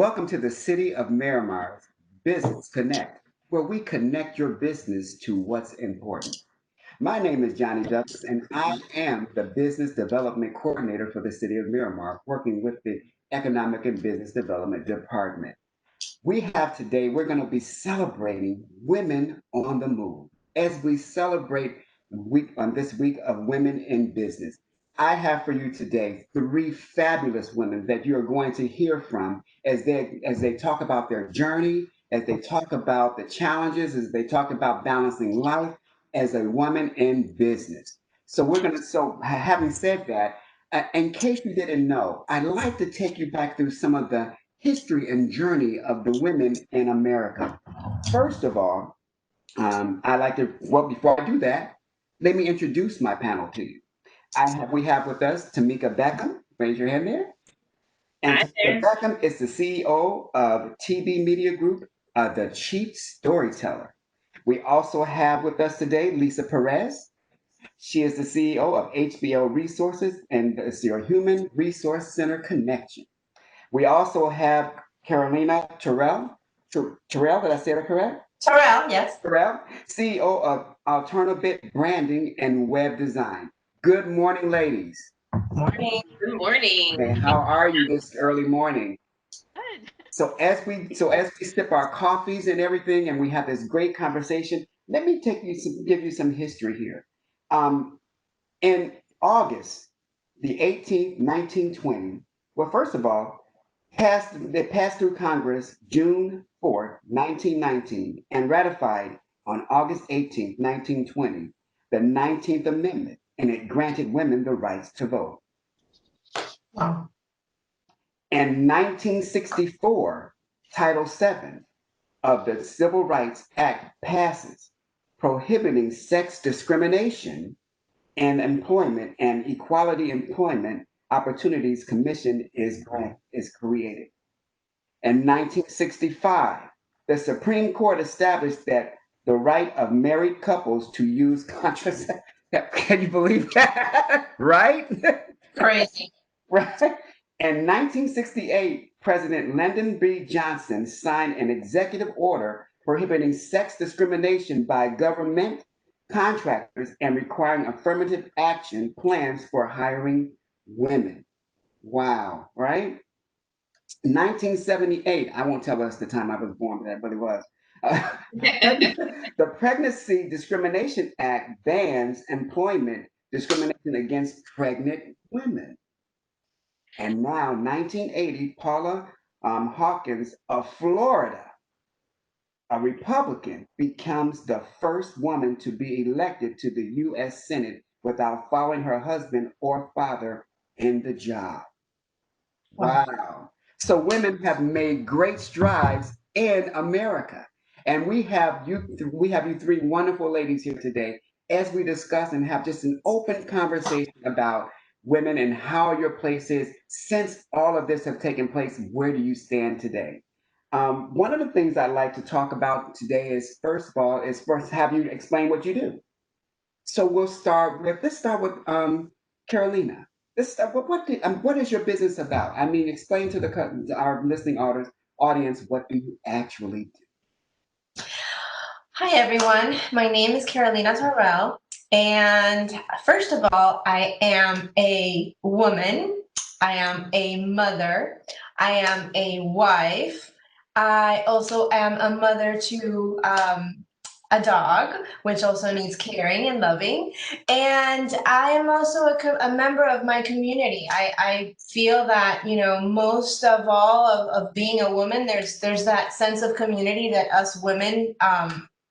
Welcome to the City of Miramar's Business Connect, where we connect your business to what's important. My name is Johnny Douglas, and I am the Business Development Coordinator for the City of Miramar, working with the Economic and Business Development Department. We're going to be celebrating Women on the Move as we celebrate this week of Women in Business. I have for you today three fabulous women that you are going to hear from as they talk about their journey, as they talk about the challenges, as they talk about balancing life as a woman in business. Having said that, in case you didn't know, I'd like to take you back through some of the history and journey of the women in America. First of all, before I do that, let me introduce my panel to you. We have with us Tamika Bickham. Raise your hand there. And Hi Tamika there. Bickham is the CEO of TV Media Group, the Chief Storyteller. We also have with us today Lisa Perez. She is the CEO of HBO Resources and is your Human Resource Center Connection. We also have Carolina Terrell. Terrell, did I say that correct? Ctaurel, yes. Terrell, CEO of Alternabit Branding and Web Design. Good morning, ladies. Morning. Good morning. Okay, how are you this early morning? Good. So as we sip our coffees and everything, and we have this great conversation, let me give you some history here. Um, in August the 18th, 1920, well, first of all, they passed through Congress June 4th, 1919, and ratified on August 18th, 1920, the 19th Amendment, and it granted women the rights to vote. Wow. In 1964, Title VII of the Civil Rights Act passes, prohibiting sex discrimination in employment, and Equality Employment Opportunities Commission is created. In 1965, the Supreme Court established that the right of married couples to use contraception. Can you believe that? Right? Crazy. Right? In 1968, President Lyndon B. Johnson signed an executive order prohibiting sex discrimination by government contractors and requiring affirmative action plans for hiring women. Wow, right? 1978, I won't tell us the time I was born, but that really was. Uh, the Pregnancy Discrimination Act bans employment discrimination against pregnant women. And now, 1980, Paula Hawkins of Florida, a Republican, becomes the first woman to be elected to the U.S. Senate without following her husband or father in the job. Wow. Wow. So women have made great strides in America. And we have you three wonderful ladies here today as we discuss and have just an open conversation about women and how your place is since all of this have taken place. Where do you stand today? One of the things I'd like to talk about today is first have you explain what you do. So let's start with Carolina. What is your business about? I mean, explain to our listening audience what do you actually do? Hi, everyone. My name is Carolina Ctaurel. And first of all, I am a woman. I am a mother. I am a wife. I also am a mother to a dog, which also needs caring and loving. And I am also a member of my community. I feel that, most of all of being a woman, there's that sense of community that us women,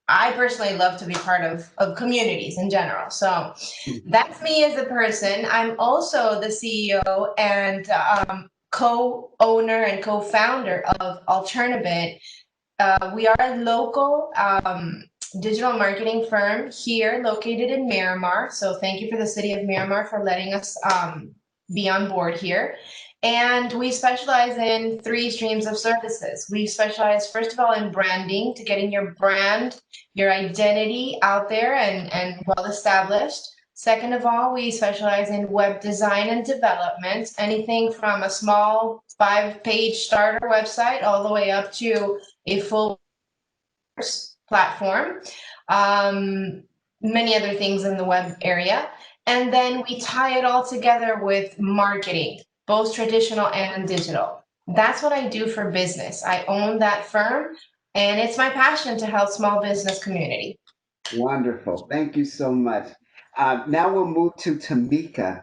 I personally love to be part of communities in general. So that's me as a person. I'm also the CEO and co-owner and co-founder of Alternabit. We are a local digital marketing firm here located in Miramar. So thank you for the city of Miramar for letting us be on board here. And we specialize in three streams of services. We specialize, first of all, in branding, to getting your brand, your identity out there and well established. Second of all, we specialize in web design and development, anything from a small 5-page starter website all the way up to a full platform, many other things in the web area. And then we tie it all together with marketing, both traditional and digital. That's what I do for business. I own that firm, and it's my passion to help small business community. Wonderful. Thank you so much. Now we'll move to Tamika,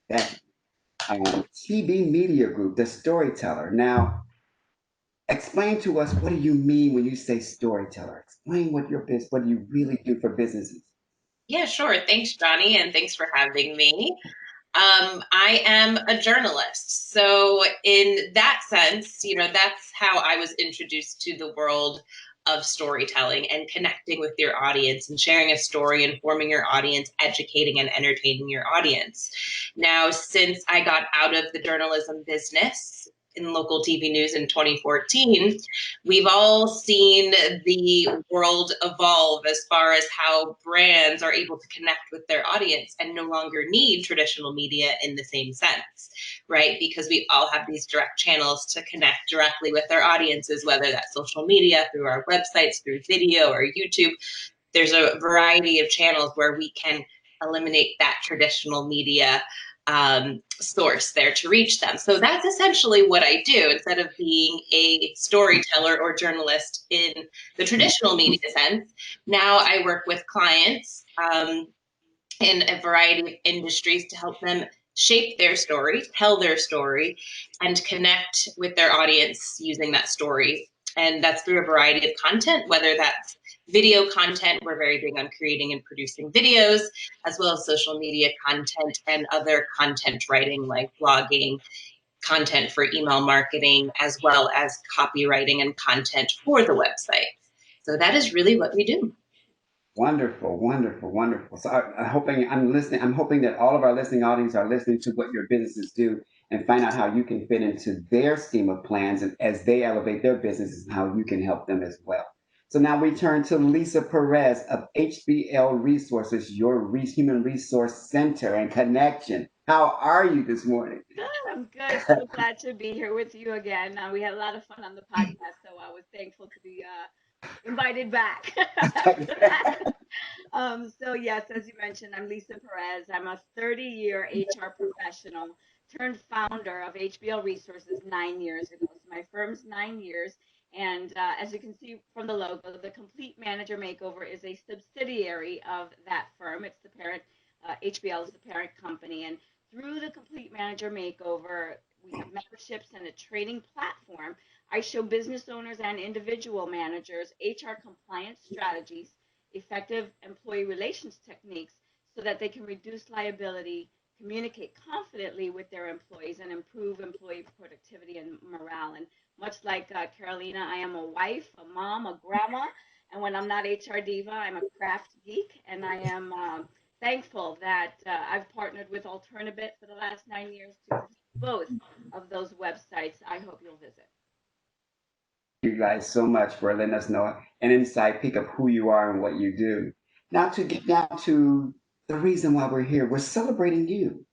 that TB Media Group, the Storyteller. Now, explain to us, what do you mean when you say storyteller? Explain what you really do for businesses. Yeah, sure. Thanks, Johnny, and thanks for having me. I am a journalist. So, in that sense, that's how I was introduced to the world of storytelling and connecting with your audience and sharing a story, informing your audience, educating and entertaining your audience. Now, since I got out of the journalism business in local TV news in 2014, we've all seen the world evolve as far as how brands are able to connect with their audience and no longer need traditional media in the same sense, right? Because we all have these direct channels to connect directly with our audiences, whether that's social media, through our websites, through video or YouTube. There's a variety of channels where we can eliminate that traditional media source there to reach them. So that's essentially what I do. Instead of being a storyteller or journalist in the traditional media sense, now I work with clients in a variety of industries to help them shape their story, tell their story, and connect with their audience using that story. And that's through a variety of content, whether that's video content. We're very big on creating and producing videos, as well as social media content and other content writing like blogging, content for email marketing, as well as copywriting and content for the website. So that is really what we do. Wonderful, wonderful, wonderful. So I'm hoping I'm listening. I'm hoping that all of our listening audience are listening to what your businesses do and find out how you can fit into their scheme of plans and as they elevate their businesses and how you can help them as well. So now we turn to Lisa Perez of HBL Resources, your human resource center and connection. How are you this morning? Good. I'm good. So glad to be here with you again. We had a lot of fun on the podcast, so I was thankful to be invited back after that. So yes, as you mentioned, I'm Lisa Perez. I'm a 30-year HR professional turned founder of HBL Resources 9 years ago. So my firm's 9 years, and as you can see from the logo, the Complete Manager Makeover is a subsidiary of that firm. It's the parent. HBL is the parent company, and through the Complete Manager Makeover, we have memberships and a training platform. I show business owners and individual managers HR compliance strategies, effective employee relations techniques so that they can reduce liability, communicate confidently with their employees, and improve employee productivity and morale. And much like Carolina, I am a wife, a mom, a grandma. And when I'm not HR diva, I'm a craft geek, and I am thankful that I've partnered with Alternabit for the last 9 years to host both of those websites. I hope you'll visit. You guys so much for letting us know an inside peek of who you are and what you do. Now to get down to the reason why we're here, we're celebrating you.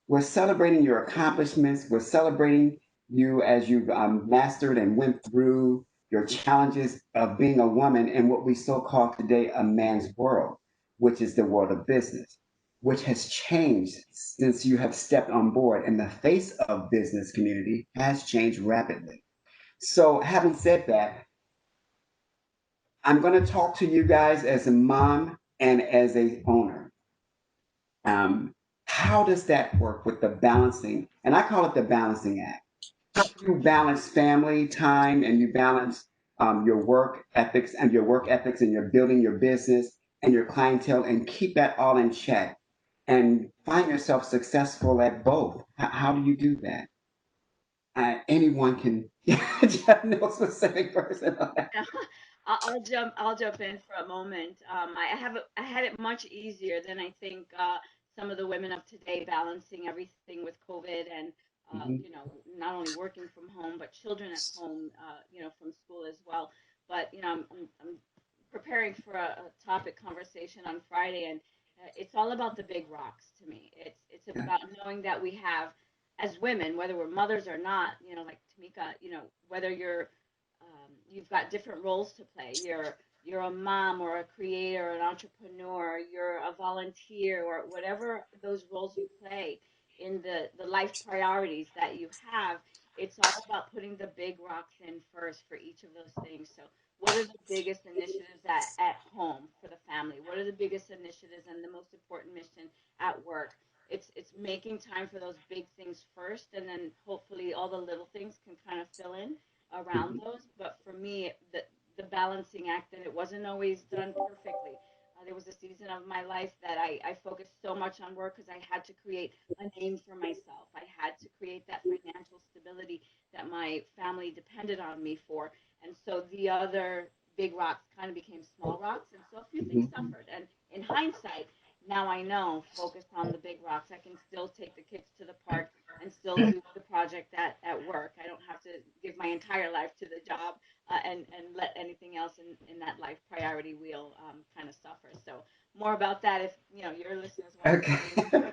We're celebrating your accomplishments. We're celebrating you as you've mastered and went through your challenges of being a woman in what we so call today a man's world, which is the world of business, which has changed since you have stepped on board. And the face of business community has changed rapidly. So, having said that, I'm going to talk to you guys as a mom and as a owner. Um, how does that work with the balancing? And I call it the balancing act. You balance family time and you balance your work ethics and you're building your business and your clientele and keep that all in check and find yourself successful at both. How do you do that? Anyone can, no specific person on that. I'll jump in for a moment. I had it much easier than I think some of the women of today, balancing everything with COVID and Mhm. not only working from home but children at home, from school as well. But I'm preparing for a topic conversation on Friday, and It's all about the big rocks to me. It's about knowing that we have, as women, whether we're mothers or not, like Tamika, whether you've got different roles to play. You're a mom or a creator, an entrepreneur, you're a volunteer, or whatever those roles you play in the life priorities that you have. It's all about putting the big rocks in first for each of those things. So what are the biggest initiatives at home for the family? What are the biggest initiatives and the most important mission at work? It's making time for those big things first, and then hopefully all the little things can kind of fill in around those. But for me, the balancing act, and it wasn't always done perfectly. There was a season of my life that I focused so much on work because I had to create a name for myself. I had to create that financial stability that my family depended on me for. And so the other big rocks kind of became small rocks. And so a few things Mhm. suffered. And in hindsight, now I know, focused on the big rocks, I can still take the kids to the park and still do the project at work. I don't have to give my entire life to the job, and let anything else in that life priority wheel kind of suffer. So more about that if your listeners want Okay. to know.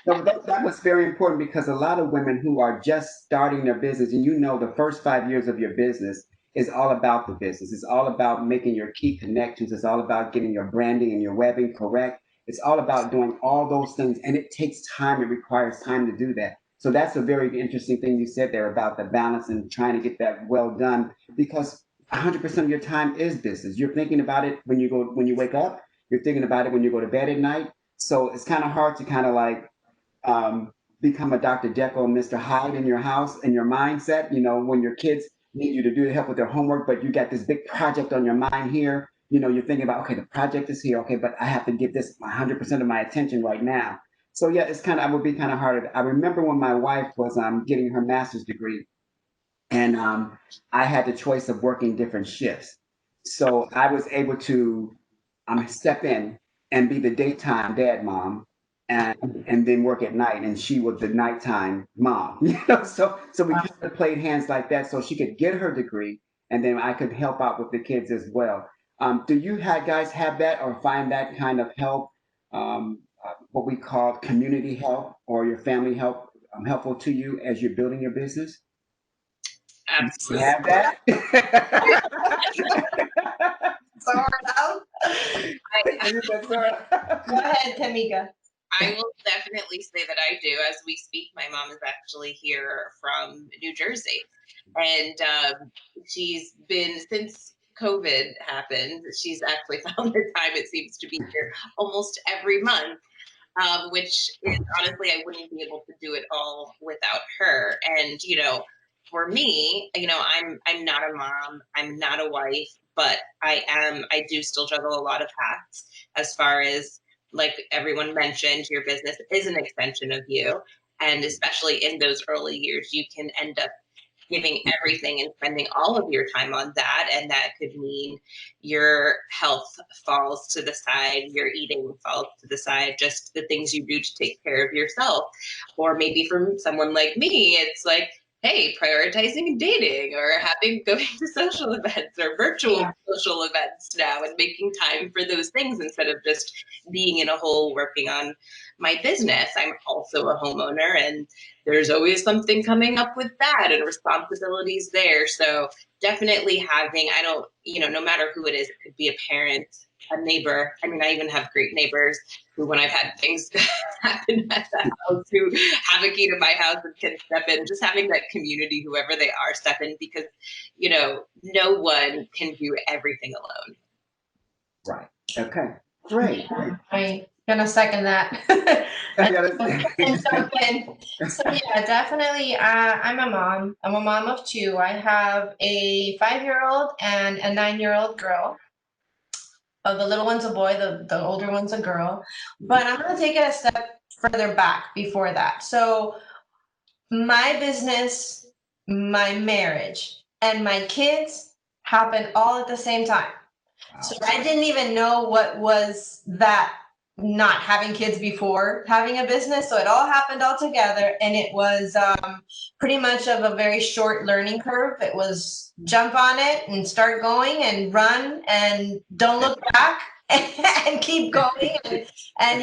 No, that was very important because a lot of women who are just starting their business, and the first 5 years of your business is all about the business. It's all about making your key connections. It's all about getting your branding and your webbing correct. It's all about doing all those things, and it takes time. It requires time to do that. So that's a very interesting thing you said there about the balance and trying to get that well done because 100% of your time is business. You're thinking about it when you wake up. You're thinking about it when you go to bed at night. So it's kind of hard to kind of like become a Dr. Jekyll and Mr. Hyde in your house and your mindset. When your kids need you to do help with their homework, but you got this big project on your mind here. You're thinking about, okay, the project is here, okay, but I have to give this 100% of my attention right now. So yeah, I would be kind of hard. I remember when my wife was getting her master's degree, and I had the choice of working different shifts. So I was able to step in and be the daytime dad mom, and then work at night, and she was the nighttime mom. So we kind of played hands like that, so she could get her degree, and then I could help out with the kids as well. Do you guys have that or find that kind of help, what we call community help or your family help, helpful to you as you're building your business? You Absolutely. have that? Sorrel. I, Go ahead, Tamika. I will definitely say that I do. As we speak, my mom is actually here from New Jersey. And she's been, since COVID happened, she's actually found the time, it seems to be here almost every month, which is honestly, I wouldn't be able to do it all without her. And, for me, I'm not a mom, I'm not a wife, but I do still juggle a lot of hats as far as, like everyone mentioned, your business is an extension of you. And especially in those early years, you can end up giving everything and spending all of your time on that. And that could mean your health falls to the side, your eating falls to the side, just the things you do to take care of yourself. Or maybe from someone like me, it's like, hey, prioritizing dating or having going to social events or virtual social events now and making time for those things instead of just being in a hole working on my business. I'm also a homeowner, and there's always something coming up with that and responsibilities there. So definitely having, I don't, no matter who it is, it could be a parent, a neighbor. I mean, I even have great neighbors who, when I've had things happen at the house, who have a key to my house and can step in, just having that community, whoever they are, step in because, no one can do everything alone. Right. Okay. Great. I'm gonna second that. And jump in. So yeah, definitely. I'm a mom. I'm a mom of two. I have a 5-year-old and a 9-year-old girl. Oh, the little one's a boy. The older one's a girl. But I'm gonna take it a step further back before that. So my business, my marriage, and my kids happened all at the same time. So Wow. I didn't even know what was that not having kids before having a business. So it all happened all together, and it was pretty much of a very short learning curve. It was jump on it and start going and run and don't look back. and keep going. And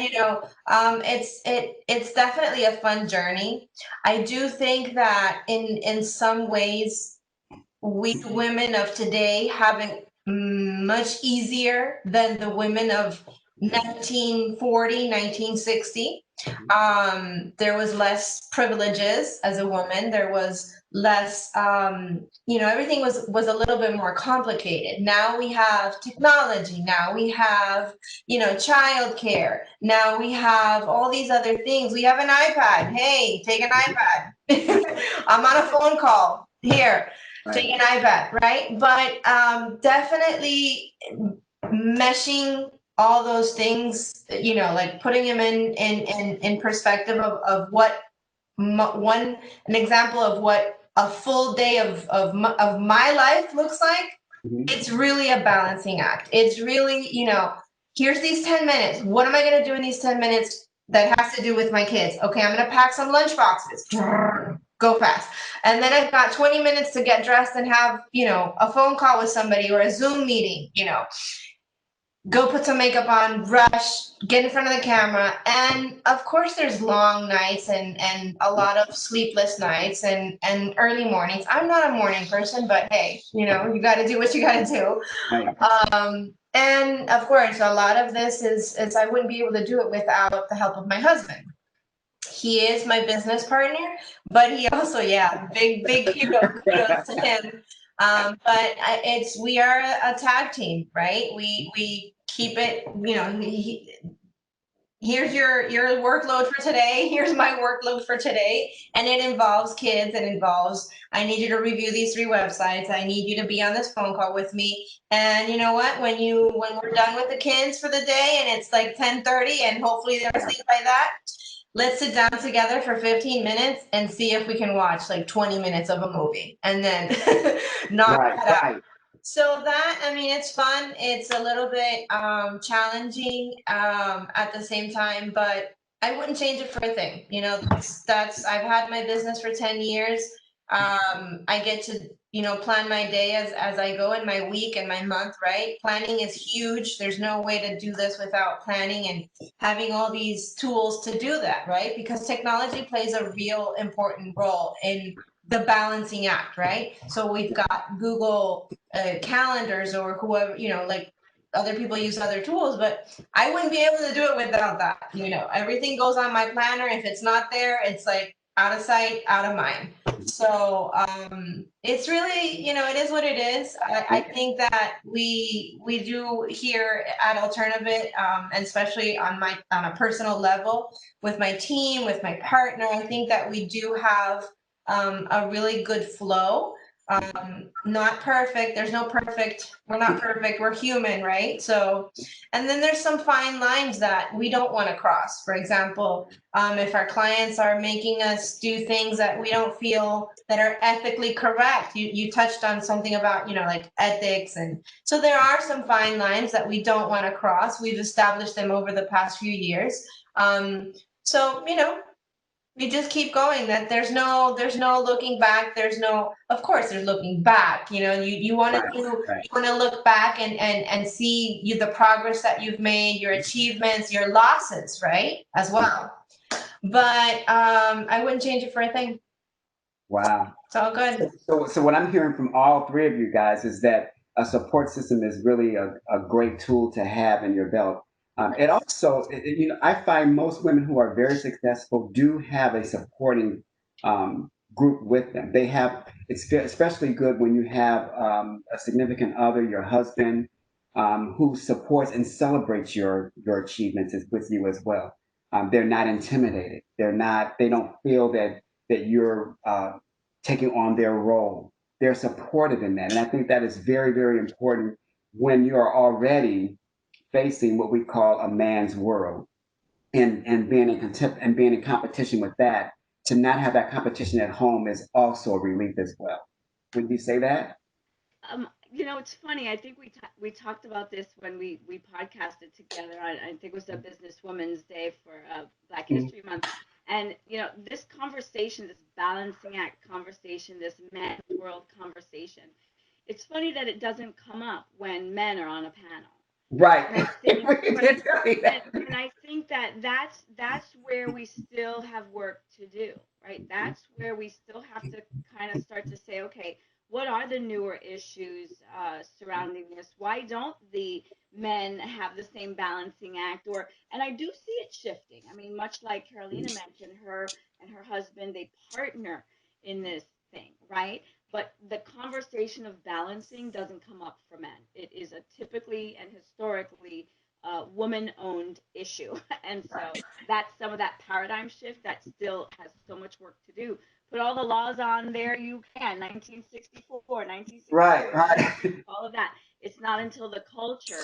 it's definitely a fun journey. I do think that in some ways we women of today have it much easier than the women of 1940, 1960. There was less privileges as a woman. There was less, everything was a little bit more complicated. Now we have technology. Now we have, childcare. Now we have all these other things. We have an iPad. Hey, take an iPad. I'm on a phone call. Here, take an iPad, right? But definitely meshing all those things, like putting them in perspective of what one an example of what a full day of my life looks like. Mhm. It's really a balancing act. It's really, here's these 10 minutes. What am I going to do in these 10 minutes that has to do with my kids? Okay, I'm going to pack some lunch boxes. Go fast. And then I've got 20 minutes to get dressed and have, a phone call with somebody or a Zoom meeting, go put some makeup on, rush, get in front of the camera. And of course there's long nights and a lot of sleepless nights and early mornings. I'm not a morning person, but hey, you got to do what you got to do. Right. And of course, a lot of this is I wouldn't be able to do it without the help of my husband. He is my business partner, but he also, yeah, big kudos to him. We are a tag team, right? We keep it, here's your workload for today. Here's my workload for today. And it involves kids. It involves, I need you to review these 3 websites. I need you to be on this phone call with me. And you know what? When we're done with the kids for the day and it's like 10:30 and hopefully they're asleep by that, let's sit down together for 15 minutes and see if we can watch like 20 minutes of a movie and then knock Right. that out. Right. So that, I mean, it's fun. It's a little bit challenging at the same time, but I wouldn't change it for a thing. That's I've had my business for 10 years. I get to, plan my day as I go in my week and my month, right? Planning is huge. There's no way to do this without planning and having all these tools to do that, right? Because technology plays a real important role in the balancing act, right? So we've got Google calendars or whoever, like other people use other tools, but I wouldn't be able to do it without that. Everything goes on my planner. If it's not there, it's like out of sight, out of mind. So it's really, it is what it is. I think that we do here at Alternative, and especially on a personal level with my team, with my partner, I think that we do have a really good flow. Not perfect. There's no perfect. We're not perfect. We're human, right? So, and then there's some fine lines that we don't want to cross. For example, if our clients are making us do things that we don't feel that are ethically correct, you touched on something about, like ethics. And so there are some fine lines that we don't want to cross. We've established them over the past few years. So, we just keep going. That there's no looking back. Of course there's looking back. You want to Right. do, Right. you want to look back and see the progress that you've made, your achievements, your losses, right, as well. But I wouldn't change it for a thing. Wow. It's all good. So what I'm hearing from all three of you guys is that a support system is really a great tool to have in your belt. It also, I find most women who are very successful do have a supporting group with them. They have, it's especially good when you have a significant other, your husband, who supports and celebrates your achievements with you as well. They're not intimidated. They don't feel that you're taking on their role. They're supported in that. And I think that is very, very important when you're already facing what we call a man's world and being in contempt and being in competition with that. To not have that competition at home is also a relief as well. Would you say that? It's funny. I think we talked about this when we podcasted together. I think it was a Business Women's Day for Black Mhm. History Month. And this conversation, this balancing act conversation, this men's world conversation. It's funny that it doesn't come up when men are on a panel. Right. And I think, We right, did tell you that. and I think that that's where we still have work to do, right? That's where we still have to kind of start to say, okay, what are the newer issues surrounding this? Why don't the men have the same balancing act? Or, and I do see it shifting. I mean, much like Carolina mentioned, her and her husband, they partner in this thing, right? But the conversation of balancing doesn't come up for men. It is a typically and historically woman-owned issue, and so that's some of that paradigm shift that still has so much work to do. Put all the laws on there you can, 1964, Right, 1964, right. all of that. It's not until the culture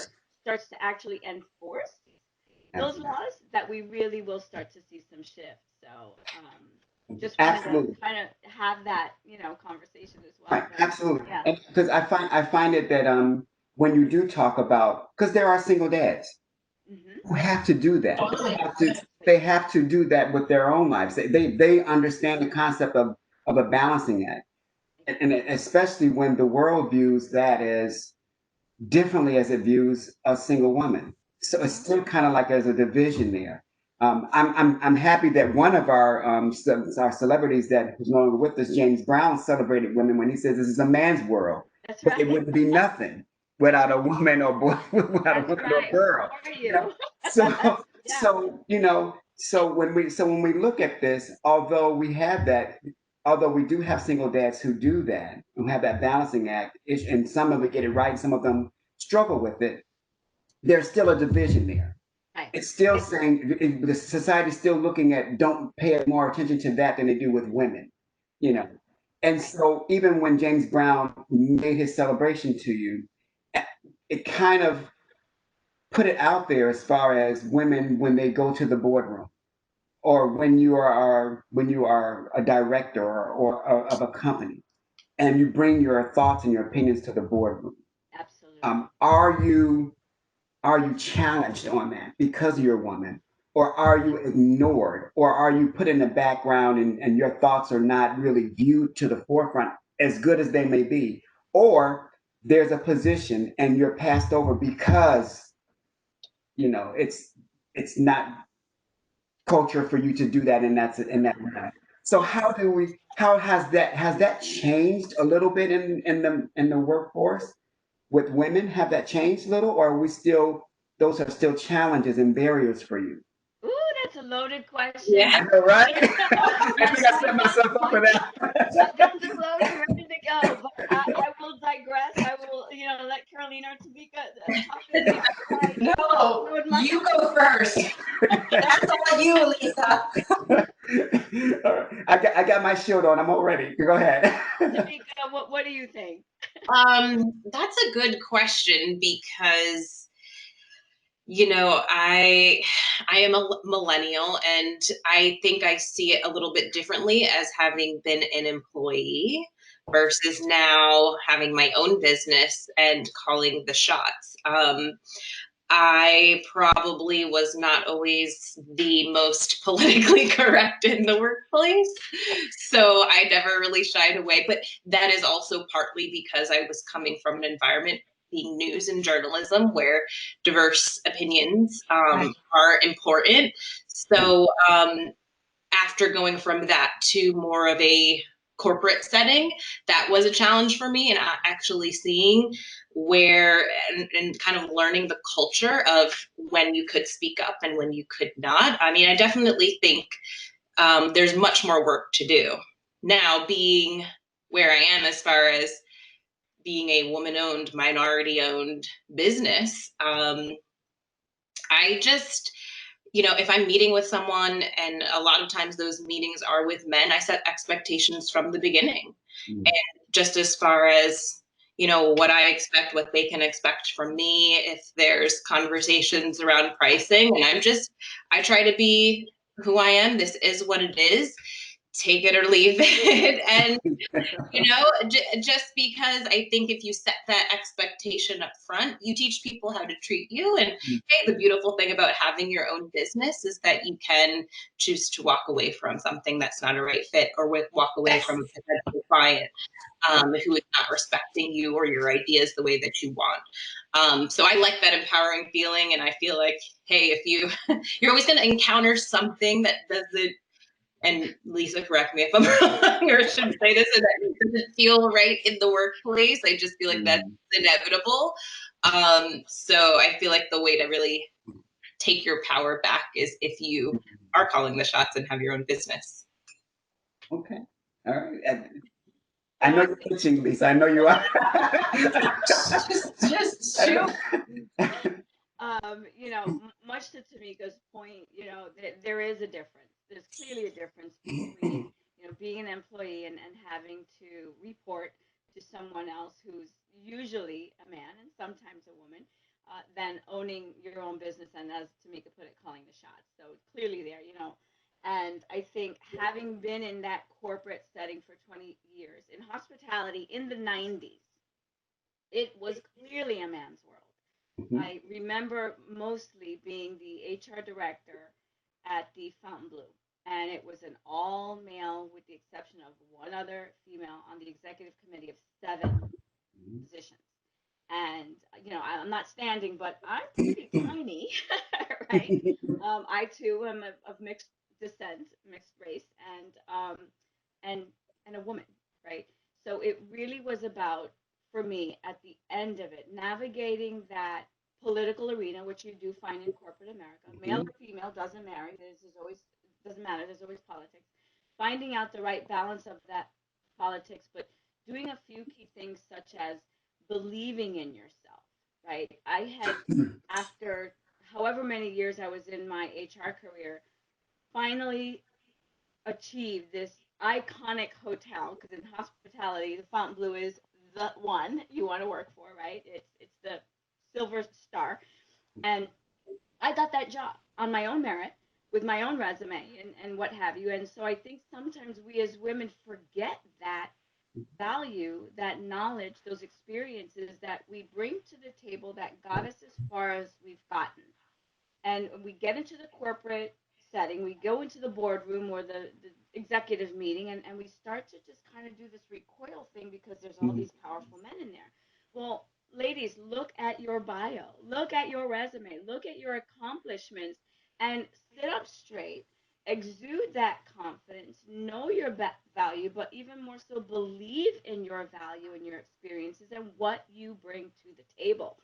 starts to actually enforce those Absolutely. laws that we really will start to see some shifts. So just wanted to Absolutely. kind of have that, conversation as well. Right, But absolutely. yeah. And because I find it that when you do talk about, because there are single dads Hmm. who have to do that. Totally. They have to do that with their own lives. They understand the concept of a balancing act. And especially when the world views that as differently as it views a single woman. So it's Hmm. still kind of like there's a division there. I'm happy that one of our celebrities that who's no longer with us, James Brown, celebrated women when he says this is a man's world, That's but it right. wouldn't be nothing That's without a right. woman or boy, without a That's woman or right. Who girl. are You know, you? so Yeah. when we look at this, although we do have single dads who do that, who have that balancing act, and some of them get it right, some of them struggle with it, there's still a division there. Right. It's still Right. saying the society's still looking at don't pay more attention to that than they do with women, you know. Right. And Right. so even when James Brown made his celebration to you, it kind of put it out there as far as women when they go to the boardroom or when you are a director of a company and you bring your thoughts and your opinions to the boardroom. Absolutely. Are you challenged on that because you're a woman? Or are you ignored? Or are you put in the background and your thoughts are not really viewed to the forefront as good as they may be? Or there's a position and you're passed over because, it's not culture for you to do that in that way. So how has that changed a little bit in the workforce with women? Have that changed a little, or are we still those are still challenges and barriers for you? Ooh, that's a loaded question. Yeah. I know, right? I think I set myself up for that. Guns are loaded, ready to go. But I will digress. I will, let Carolina or Tamika talk to me before I No, load my. you go first. That's all you, Lisa. All right. I got my shield on. I'm all ready. Go ahead. Tamika, what do you think? That's a good question because I am a millennial, and I think I see it a little bit differently as having been an employee versus now having my own business and calling the shots. I probably was not always the most politically correct in the workplace. So I never really shied away. But that is also partly because I was coming from an environment being news and journalism where diverse opinions Right. are important. So after going from that to more of a corporate setting, that was a challenge for me, and actually seeing where and kind of learning the culture of when you could speak up and when you could not. I mean, I definitely think there's much more work to do now, being where I am as far as being a woman owned, minority owned business. I just, if I'm meeting with someone, and a lot of times those meetings are with men, I set expectations from the beginning. Mm. And just as far as, what I expect, what they can expect from me, if there's conversations around pricing, and I try to be who I am. This is what it is. Take it or leave it. And just because I think if you set that expectation up front, you teach people how to treat you. And hey, the beautiful thing about having your own business is that you can choose to walk away from something that's not a right fit, or walk away from Yes. a potential client who is not respecting you or your ideas the way that you want. So I like that empowering feeling, and I feel like, hey, if you're always going to encounter something that doesn't, and Lisa, correct me if I'm wrong, or should say this, and that doesn't feel right in the workplace. I just feel like that's inevitable. So I feel like the way to really take your power back is if you are calling the shots and have your own business. Okay. All right. I know you're pitching, Lisa. I know you are. just shoot. You know, much to Tamika's point, you know, there is a difference. There's clearly a difference between, you know, being an employee and having to report to someone else who's usually a man and sometimes a woman, than owning your own business and, as Tamika put it, calling the shots. So clearly there, you know. And I think having been in that corporate setting for 20 years in hospitality in the 90s, it was clearly a man's world. Mhm. I remember mostly being the HR director at the Fontainebleau, and it was an all male, with the exception of one other female on the executive committee of 7 positions. And you know, I'm not standing, but I'm pretty tiny, right? I too am of mixed descent, mixed race, and and a woman, right? So it really was about, for me, at the end of it, navigating that political arena, which you do find in corporate America, male or female, doesn't matter. There's always, doesn't matter. There's always politics. Finding out the right balance of that politics, but doing a few key things such as believing in yourself, right? I had, after however many years I was in my HR career, finally achieved this iconic hotel, because in hospitality, the Fontainebleau is the one you want to work for, right? It's the silver star. And I got that job on my own merit with my own resume and what have you. And so I think sometimes we as women forget that value, that knowledge, those experiences that we bring to the table that got us as far as we've gotten. And we get into the corporate setting, we go into the boardroom or the executive meeting, and we start to just kind of do this recoil thing because there's all these powerful men in there. Well, ladies, look at your bio, look at your resume, look at your accomplishments, and sit up straight, exude that confidence, know your value, but even more so, believe in your value and your experiences and what you bring to the table.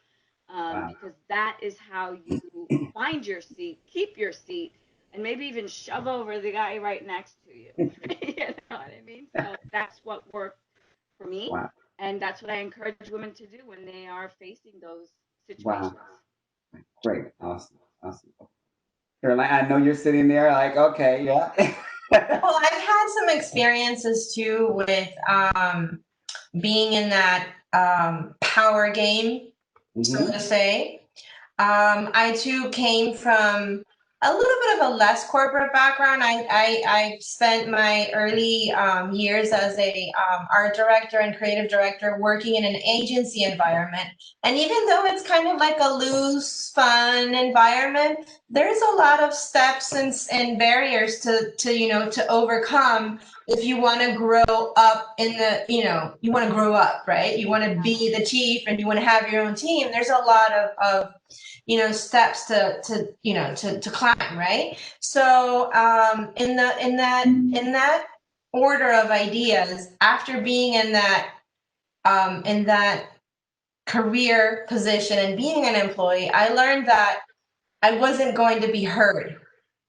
Wow. Because that is how you find your seat, keep your seat, and maybe even shove over the guy right next to you. You know what I mean? So that's what worked for me, Wow. and that's what I encourage women to do when they are facing those Wow. situations. Great. Awesome. Awesome. Caroline, I know you're sitting there like, okay, yeah. Well, I've had some experiences too with being in that power game, so to say. I too came from a little bit of a less corporate background. I spent my early years as a art director and creative director working in an agency environment. And even though it's kind of like a loose, fun environment, there's a lot of steps and barriers to overcome if you want to grow up in the, you want to grow up, right? You want to be the chief and you want to have your own team. There's a lot of steps to climb, right? So in that order of ideas, after being in that career position and being an employee, I learned that I wasn't going to be heard,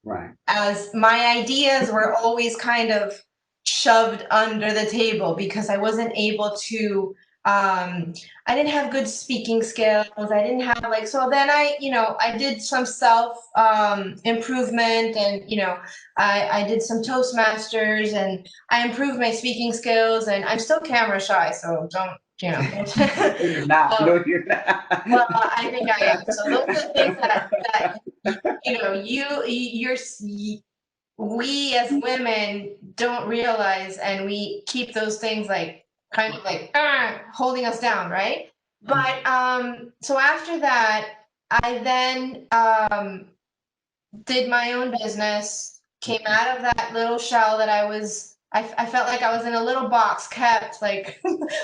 Right. as my ideas were always kind of shoved under the table because I wasn't able to I didn't have good speaking skills. I didn't have so then I did some self improvement, and I did some Toastmasters and I improved my speaking skills, and I'm still camera shy, so don't You're not. No, um, you're not. well, I think I am. So those are the things that we as women don't realize, and we keep those things kind of holding us down, right? But so after that, I then did my own business, came out of that little shell that I was I felt like I was in a little box kept like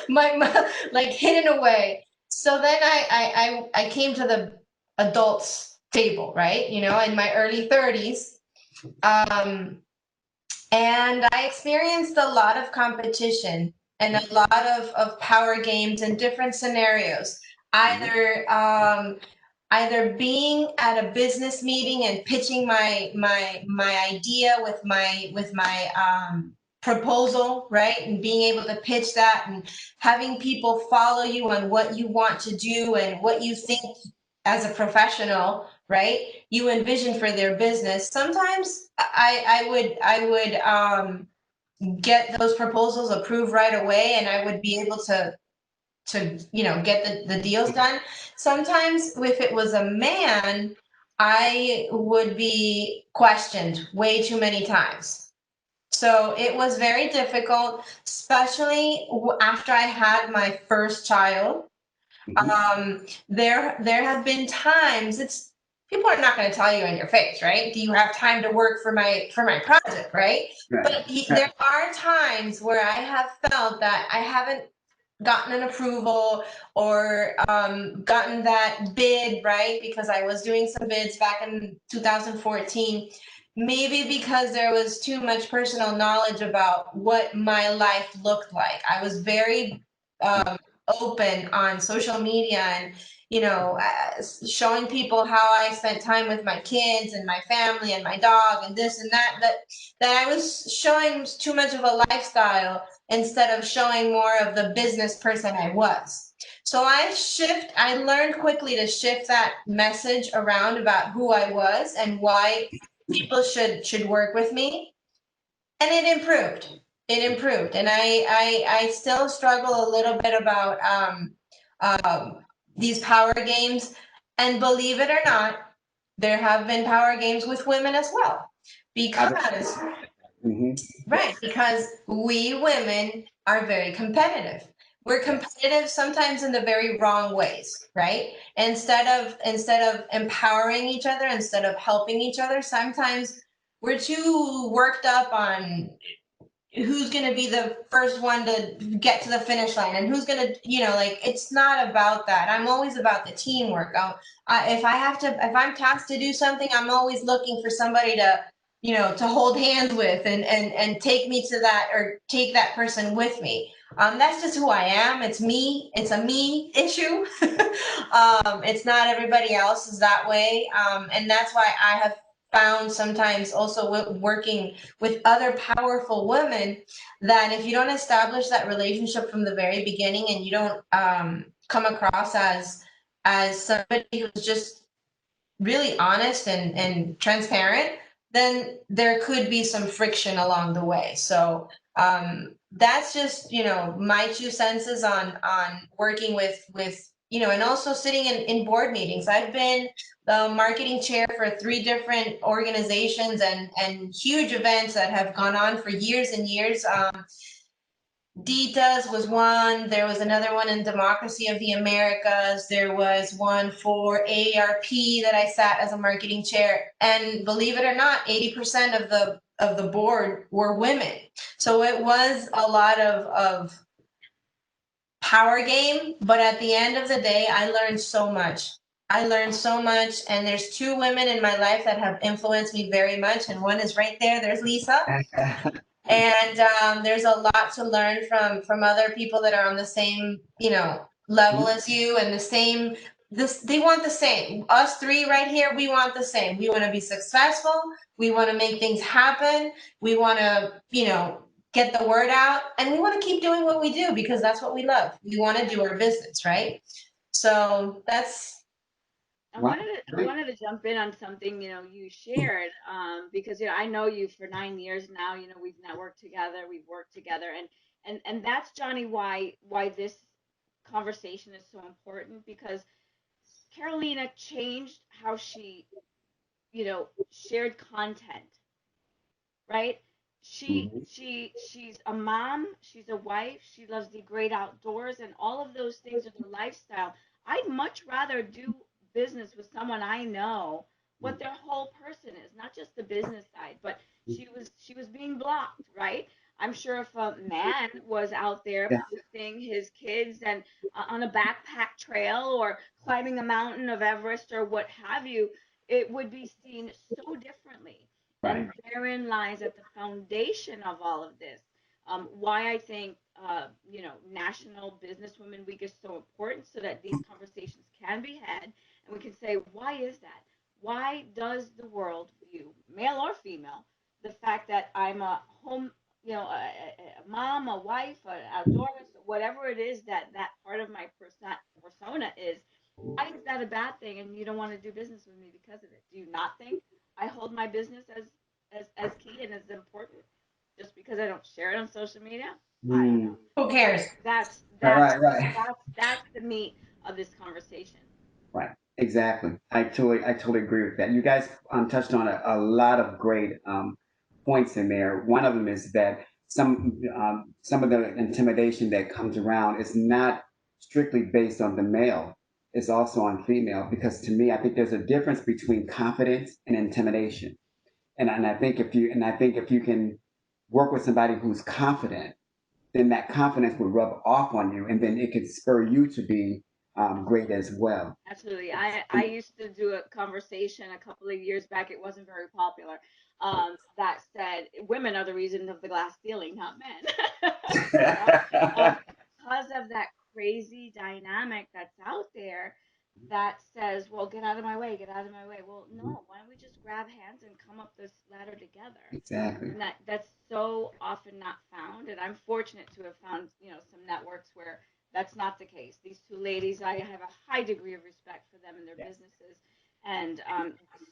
my like hidden away. So then I came to the adults table, right? You know, in my early 30s. Um, and I experienced a lot of competition and a lot of power games in different scenarios. Either being at a business meeting and pitching my idea with my proposal, right, and being able to pitch that and having people follow you on what you want to do and what you think as a professional, right, you envision for their business. Sometimes I would get those proposals approved right away, and I would be able to get the deals done. Sometimes if it was a man, I would be questioned way too many times. So it was very difficult, especially after I had my first child. There have been times, it's people are not going to tell you in your face, right? Do you have time to work for my project, right? But there are times where I have felt that I haven't gotten an approval or gotten that bid, right? Because I was doing some bids back in 2014. Maybe because there was too much personal knowledge about what my life looked like. I was very open on social media and showing people how I spent time with my kids and my family and my dog and this and that I was showing too much of a lifestyle instead of showing more of the business person I was. So I learned quickly to shift that message around about who I was and why people should work with me. And it improved, and I still struggle a little bit about these power games. And believe it or not, there have been power games with women as well, because Mhm. right, because we women are very competitive. We're Yes. competitive sometimes in the very wrong ways, right? Instead of empowering each other, instead of helping each other, sometimes we're too worked up on who's going to be the first one to get to the finish line and who's going to, like, it's not about that. I'm always about the teamwork. If I'm tasked to do something, I'm always looking for somebody to hold hands with and take me to that, or take that person with me. That's just who I am. It's me. It's a me issue. It's not everybody else is that way. And that's why I have found sometimes also working with other powerful women, that if you don't establish that relationship from the very beginning, and you don't come across as somebody who's just really honest and transparent, then there could be some friction along the way. So that's just my two senses on working with and also sitting in board meetings. I've been the marketing chair for 3 different organizations and huge events that have gone on for years and years. DITA's was one. There was another one in Democracy of the Americas. There was one for AARP that I sat as a marketing chair. And believe it or not, 80% of the board were women. So it was a lot of power game, but at the end of the day, I learned so much. I learned so much, and there's 2 women in my life that have influenced me very much, and one is right there. There's Lisa, and there's a lot to learn from other people that are on the same level as you, and the same. They want the same. Us 3 right here, we want the same. We want to be successful. We want to make things happen. We want to get the word out, and we want to keep doing what we do because that's what we love. We want to do our business, right? So that's I Wow. wanted to I Great. wanted to jump in on something you shared, because I know you for 9 years now. We've networked together, we've worked together, and that's, Johnny, why this conversation is so important, because Carolina changed how she shared content, right? Mhm. She's a mom, she's a wife, she loves the great outdoors, and all of those things are the lifestyle. I'd much rather do business with someone I know what their whole person is, not just the business side, but she was being blocked, right? I'm sure if a man was out there Yeah. posting his kids and on a backpack trail or climbing a mountain of Everest or what have you, it would be seen so differently. Right. And therein lies at the foundation of all of this. Why I think, National Businesswomen Week is so important, so that these conversations can be had, and we can say, why is that? Why does the world view, male or female, the fact that I'm a home, a mom, a wife, a daughter, whatever it is that part of my persona is, why is that a bad thing? And you don't want to do business with me because of it? Do you not think I hold my business as key and as important just because I don't share it on social media? I don't know. Mm. Who cares? That's Right, that's right, right. that's the meat of this conversation. Right. Exactly. I totally agree with that. You guys touched on a lot of great points in there. One of them is that some of the intimidation that comes around is not strictly based on the male. It's also on female because to me, I think there's a difference between confidence and intimidation. And I think if you can work with somebody who's confident, then that confidence would rub off on you, and then it could spur you to be great as well. Absolutely. I used to do a conversation a couple of years back. It wasn't very popular. That said, women are the reason of the glass ceiling, not men. Because of that crazy dynamic that's out there that says, well, get out of my way, get out of my way. Well, no, why don't we just grab hands and come up this ladder together? Exactly. And that's so often not found. And I'm fortunate to have found, some networks where that's not the case. These two ladies, I have a high degree of respect for them and their Yes. businesses, and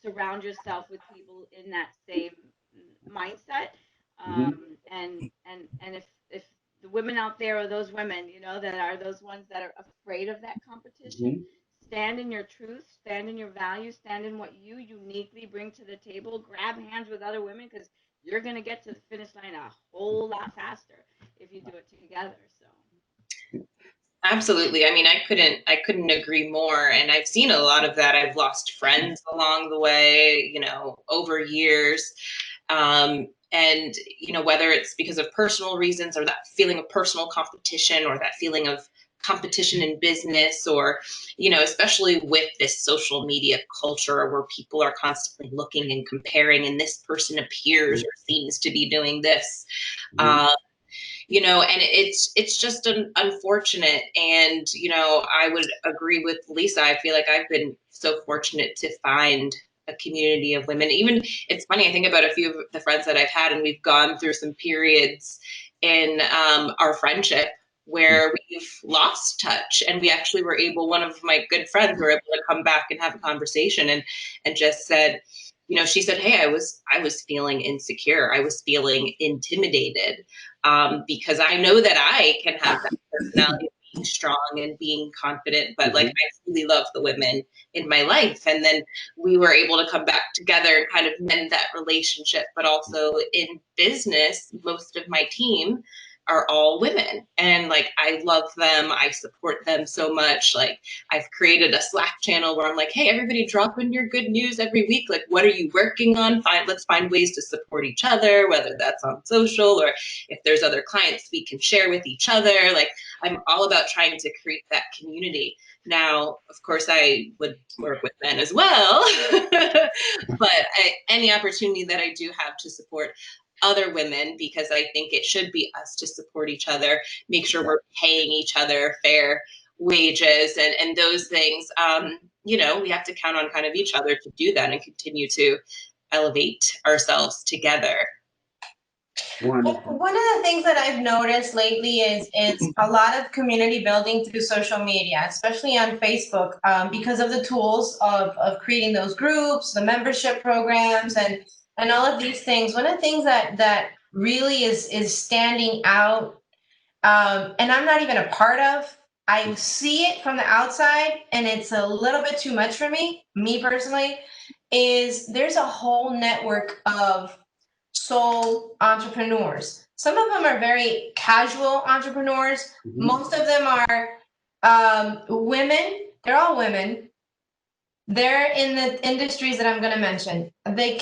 surround yourself with people in that same mindset. Hmm. And if the women out there are those women, that are those ones that are afraid of that competition, Hmm. stand in your truth, stand in your values, stand in what you uniquely bring to the table. Grab hands with other women, because you're gonna get to the finish line a whole lot faster if you do it together. So. Absolutely. I mean, I couldn't agree more. And I've seen a lot of that. I've lost friends along the way, over years. And whether it's because of personal reasons or that feeling of personal competition or that feeling of competition in business, or especially with this social media culture where people are constantly looking and comparing, and this person appears or seems to be doing this. Hmm. um, and it's just unfortunate. And I would agree with Lisa. I feel like I've been so fortunate to find a community of women. Even, it's funny, I think about a few of the friends that I've had, and we've gone through some periods in our friendship where we've lost touch, and we actually were able, one of my good friends were able to come back and have a conversation, and just said, she said, hey, I was feeling insecure, I was feeling intimidated, because I know that I can have that personality of being strong and being confident, but like, Hmm. I really love the women in my life. And then we were able to come back together and kind of mend that relationship. But also in business, most of my team are all women, and like, I love them, I support them so much. Like, I've created a Slack channel where I'm like, hey, everybody, drop in your good news every week. Like, what are you working on? Let's find ways to support each other, whether that's on social, or if there's other clients we can share with each other. Like, I'm all about trying to create that community. Now, of course, I would work with men as well, but any opportunity that I do have to support other women, because I think it should be us to support each other, make sure we're paying each other fair wages, and those things. We have to count on kind of each other to do that and continue to elevate ourselves together. Wonderful. One of the things that I've noticed lately is a lot of community building through social media, especially on Facebook, because of the tools of creating those groups, the membership programs, and all of these things. One of the things that really is standing out, and I'm not even a part of. I see it from the outside, and it's a little bit too much for me personally. Is there's a whole network of sole entrepreneurs. Some of them are very casual entrepreneurs. Hmm. Most of them are women. They're all women. They're in the industries that I'm going to mention. They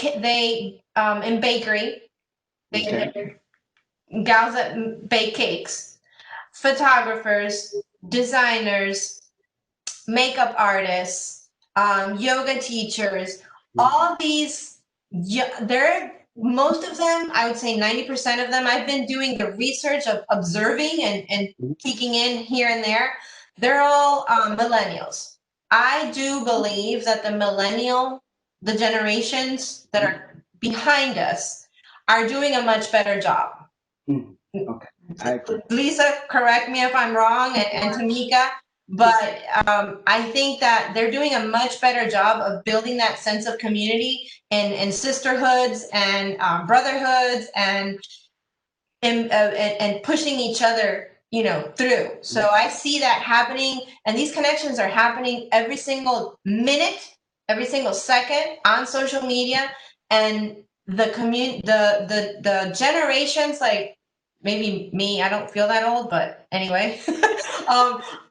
in bakery. Okay. They gals that bake cakes, photographers, designers, makeup artists, yoga teachers, all these, they're most of them, I would say 90% of them, I've been doing the research of observing and peeking in here and there. They're all millennials. I do believe that the generations that are behind us are doing a much better job. Mm. Okay, I agree. Lisa, correct me if I'm wrong, and Tamika, but I think that they're doing a much better job of building that sense of community and sisterhoods and brotherhoods and pushing each other, through. So I see that happening, and these connections are happening every single minute, every single second on social media, and the generations, like maybe me, I don't feel that old, but anyway,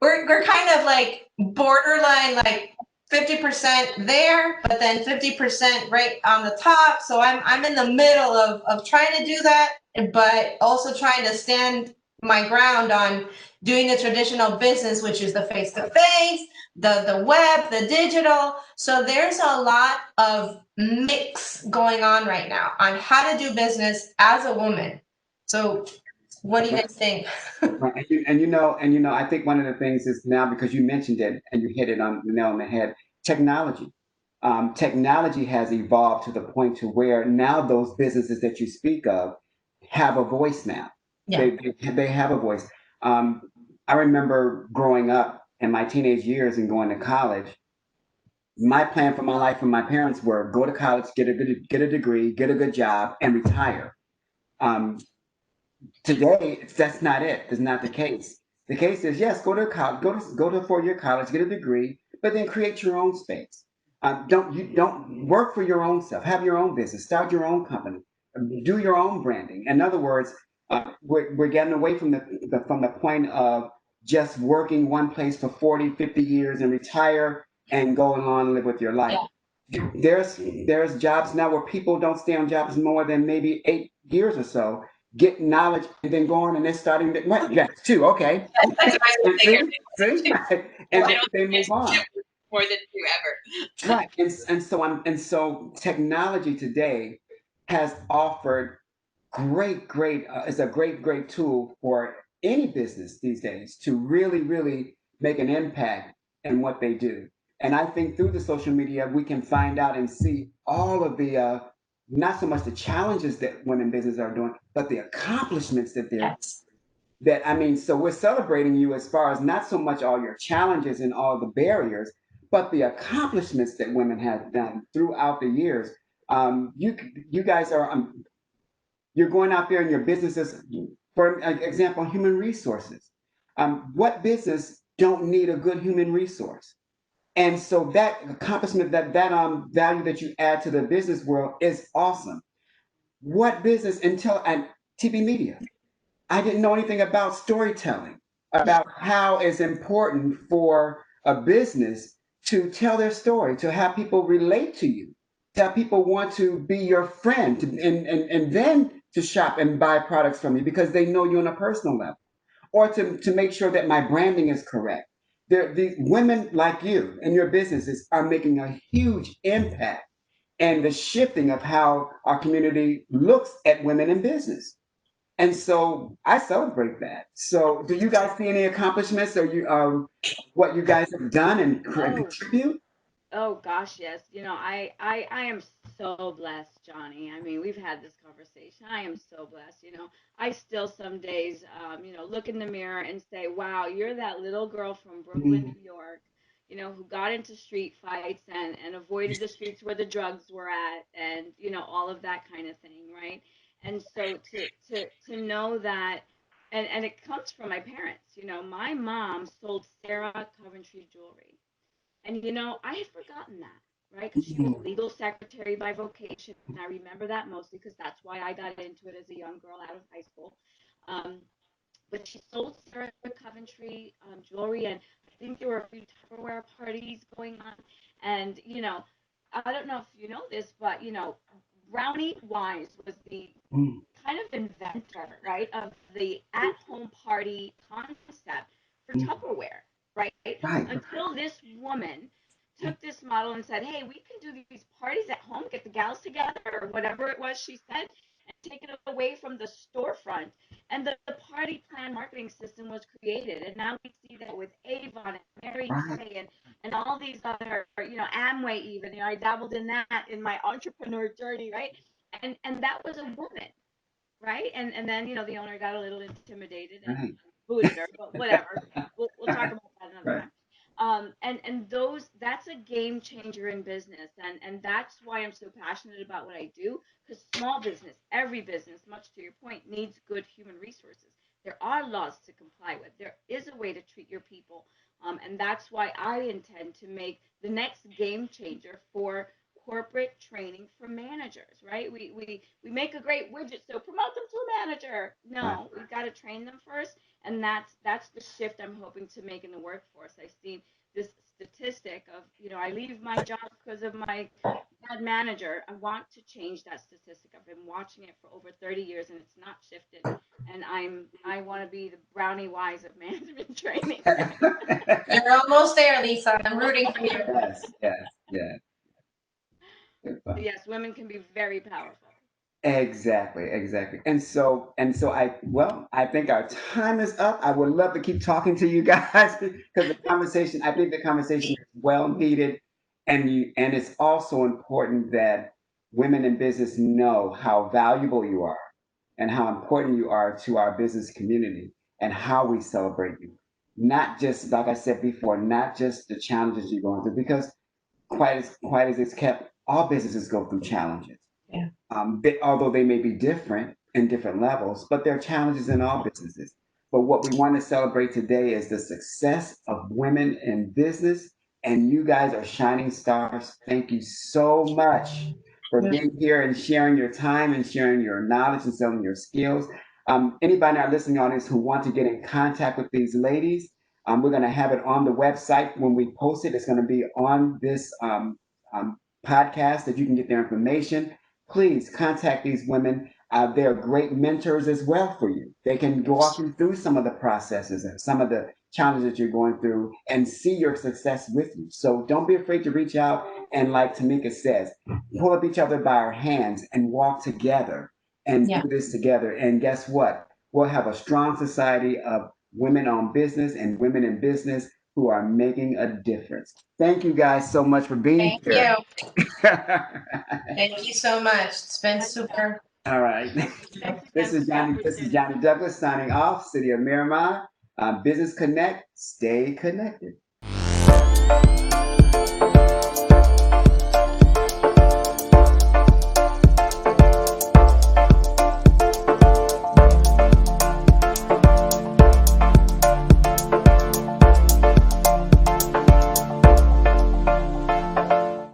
we're kind of like borderline, like 50% there, but then 50% right on the top. So I'm in the middle of trying to do that, but also trying to stand my ground on doing the traditional business, which is the face to face, the web, the digital. So there's a lot of mix going on right now on how to do business as a woman. So what do you guys think? Right. And I think one of the things is now, because you mentioned it and you hit it on the nail on the head, technology. Technology has evolved to the point to where now those businesses that you speak of have a voice now. Yeah. They have a voice. Um, I remember growing up in my teenage years and going to college. My plan for my life and my parents were go to college, get a degree, get a good job, and retire. Um, Today, that's not it. It's not the case. The case is yes, go to college, go to a 4 year college, get a degree, but then create your own space. Don't work for your own self. Have your own business. Start your own company. Do your own branding. In other words, we're getting away from the point of just working one place for 40, 50 years and retire and going on and live with your life. There's jobs now where people don't stay on jobs more than maybe 8 years or so, get knowledge, and then go on and they're starting to, what, yeah, two, okay. That's what I was See, thinking. see, I and don't they think move on. more than two ever. Right. And so technology today has offered great is a great tool for any business these days to really make an impact in what they do. And I think through the social media we can find out and see all of the not so much the challenges that women business are doing, but the accomplishments that they're Yes. that I mean, so we're celebrating you as far as not so much all your challenges and all the barriers, but the accomplishments that women have done throughout the years. You guys are you're going out there in your businesses. For example, human resources. What business don't need a good human resource? And so that accomplishment, that value that you add to the business world is awesome. What business until and TV media? I didn't know anything about storytelling, about how it's important for a business to tell their story, to have people relate to you, to have people want to be your friend, and then to shop and buy products from you because they know you on a personal level, or to make sure that my branding is correct. The women like you and your businesses are making a huge impact in the shifting of how our community looks at women in business. And so I celebrate that. So, do you guys see any accomplishments or what you guys have done and Oh, contribute? oh gosh, yes. I am so blessed, Johnny. I mean, we've had this conversation. I am so blessed. I still some days, look in the mirror and say, wow, you're that little girl from Brooklyn, Mm, New York, who got into street fights and avoided the streets where the drugs were at and, all of that kind of thing, right? And so to know that, and it comes from my parents. My mom sold Sarah Coventry jewelry. And I had forgotten that, right? Because she was a mm, legal secretary by vocation. And I remember that mostly because that's why I got into it as a young girl out of high school. Um, but she sold Sarah Coventry jewelry, and I think there were a few Tupperware parties going on. And, I don't know if you know this, but, Brownie Wise was the mm. kind of inventor, right, of the at-home party concept for Tupperware, right? Right. Until this woman took this model and said, "Hey, we can do these parties at home, get the gals together, or whatever it was she said, and take it away from the storefront." And the party plan marketing system was created, and now we see that with Avon and Mary Right. Kay and all these other, Amway even. I dabbled in that in my entrepreneur journey, right? And that was a woman, right? And then the owner got a little intimidated and Right. booted her, but whatever. We'll talk about that another Right. time. And that's a game changer in business, and that's why I'm so passionate about what I do. Because small business, every business, much to your point, needs good human resources. There are laws to comply with. There is a way to treat your people, and that's why I intend to make the next game changer for corporate training for managers, right? We make a great widget, so promote them to a manager. Right. No, we've got to train them first, and that's the shift I'm hoping to make in the workforce. I've seen this statistic of, I leave my job because of my bad manager. I want to change that statistic. I've been watching it for over 30 years and it's not shifted. And I want to be the brownie wise of management training. You're almost there, Lisa. I'm rooting for you. Yes. Yes. Yes. So yes, women can be very powerful. Exactly, exactly. And so I think our time is up. I would love to keep talking to you guys because I think the conversation is well needed, and it's also important that women in business know how valuable you are and how important you are to our business community and how we celebrate you. Not just, like I said before, not just the challenges you're going through, because quite as it's kept, all businesses go through challenges, Yeah. although they may be different in different levels, but there are challenges in all businesses. But what we want to celebrate today is the success of women in business, and you guys are shining stars. Thank you so much for being here and sharing your time and sharing your knowledge and selling your skills. Anybody in our listening audience who want to get in contact with these ladies, we're going to have it on the website when we post it. It's going to be on this um, podcast that you can get their information. Please contact these women. They're great mentors as well for you. They can walk you through some of the processes and some of the challenges that you're going through and see your success with you. So don't be afraid to reach out. And like Tamika says, pull up each other by our hands and walk together and Yeah. do this together. And guess what? We'll have a strong society of women on business and women in business who are making a difference. Thank you guys so much for being Thank here. you. Thank you so much. It's been super. All right. Thanks This again is for the Johnny. This is opportunity. Johnny Douglas signing off. City of Miramar. Business Connect. Stay connected.